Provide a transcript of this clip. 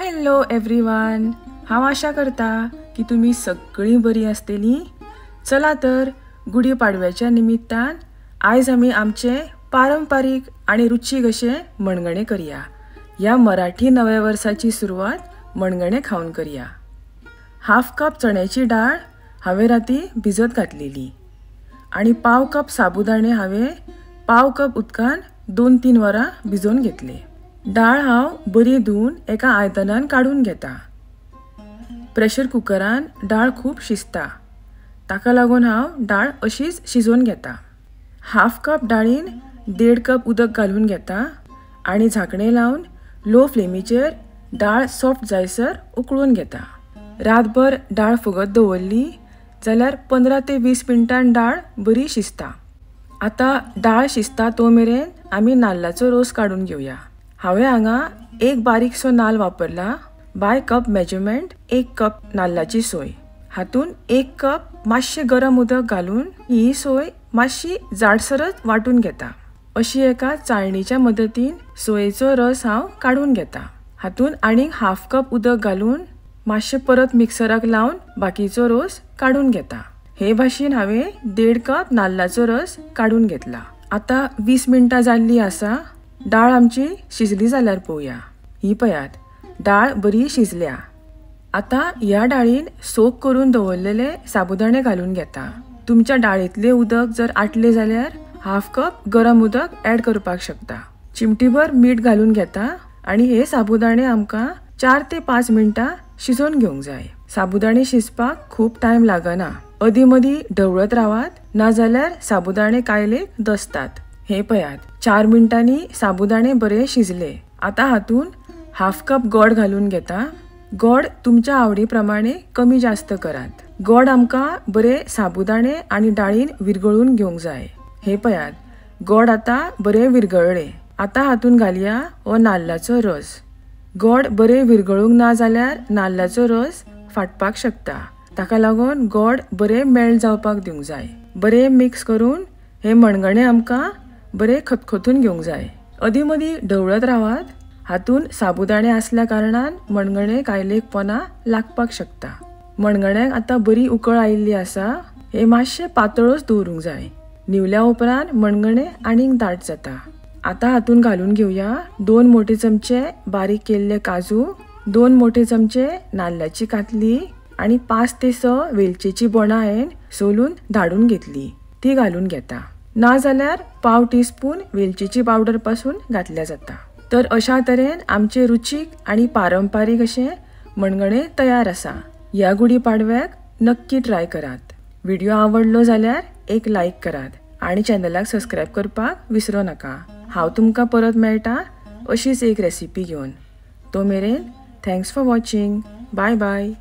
Hello everyone, हांव आशा करता की तुम्ही सगळीं बरी आसतली। चला तर गुढीपाडव्याच्या निमित्तान आयज आमी आमचे पारंपारीक आणि रुचीक अशे मणगणे करूया। ह्या मराठी नव्या वर्साची सुरवात मणगणे खाऊन करूया। हाफ कप चण्याची डाळ हांवें राती भिजत घातलेली आणि पाव कप साबुदाणे हांवें पाव कप उदकान 2-3 वरां भिजोवन घेतले। डाळ हांव बरी धुवन एका आयदनान काढून घेता। प्रेशर कुकरान डाळ खूब शिजता, ताका लागून हांव डाळ अशीच शिजोवन घेता। हाफ कप डाळीन 1.5 कप उदक घालून घेता आणि झाकणे लावन लो फ्लेमीचेर डाळ सॉफ्ट जायसर उकळून घेता। रातभर डाळ फुगत दवरली जाल्यार 15 ते 20 मिनटान डाळ बरी शिजता। आता डाळ शिजता तो मेरेन आमी नाल्लाचो रोस काढून घेवया। हांवें हांगा एक बारीकसो नाल वापरला। बाय कप मेजरमेंट 1 कप नाल्लाची सोय, हातून 1 कप मातशें गरम उदक घालून ही सोय मातशी जाडसरच वाटून घेता। अशी एका चाळणीच्या मदतीन सोयेचो रस हांव काढून घेता। हातून आनीक हाफ कप उदक घालून मातशें परत मिक्सराक लावन बाकीचो रोस काढून घेता। हे भाशेन हांवें 1.5 कप नाल्लाचो रस काढून घेतला। आता 20 मिनटां जाल्ली आसा। डाळ आमची शिजली जाल्यार पळोवया। ही पळयात, डाळ बरी शिजल्या। आता ह्या डाळीन सोक करून दवरलेले साबुदाणे घालून घेता। तुमच्या डाळीतले उदक जर आटले जाल्यार हाफ कप गरम उदक ऍड करपाक शकता। चिमटीभर मीठ घालून घेता आणि हे साबुदाणे आमकां 4 ते 5 मिनटां शिजोवन घेवंक जाय। साबुदाणे शिजपाक खूब टायम लागना। अदी मदी ढवळत रावात, नाजाल्यार साबुदाणे कायलेक दसतात। हे पळयात, 4 मिनटांनी साबुदाणे बरे शिजले। आता हातून हाफ कप गोड घालून घेता। गोड तुमच्या आवडी प्रमाणे कमी जास्त करात। गोड आमकां बरे साबुदाणे आणि डाळीन विरगळून घेवंक जाय। हे पळयात, गोड आता बरे विरगळले। आता हातून घालया हो नाल्लाचो रस। गोड बरे विरगळूंक ना जाल्यार नाल्लाचो रस फाटपाक शकता, ताका लागून गोड बरे मेल्ट जावपाक दिवंक जाय। बरे मिक्स करून हे मणगणे आमकां बरे खतखतून घेवंक जाय। अदी मदी ढवळत रावात। हातून साबुदाणे असल्या कारणान मणगणे कायलेक पोना लागपाक शकता। मणगण्यांक आता बरी उकळ आयिल्ली आसा। हे मातशे पातळच दवरूंक जाय। निवल्या उपरांत मणगणे आनीक दाट जाता। आता हातून घालून घेवया 2 मोठे चमचे बारीक केल्ले काजू, 2 मोठे चमचे नाल्लाची कातली आणि 5 ते 6 वेलचीची बोंडां हांवें सोलून धाडून घेतली, ती घालून घेता। ना जाल्यार पाव टीस्पून वेलचीची पावडर पासून घातल्या जाता। तर अशा तरेन आमचे रुचीक आणि पारंपारीक असे मणगणे तयार आसा। ह्या गुढीपाडव्याक नक्की ट्राय करात। व्हिडिओ आवडलो जाल्यार एक लाईक करात आणि चॅनलाक सबस्क्राईब करपाक विसरू नका। हांव तुमकां परत मेळटा अशीच एक रेसिपी घेवन। तो मेरेन thanks for watching. Bye bye.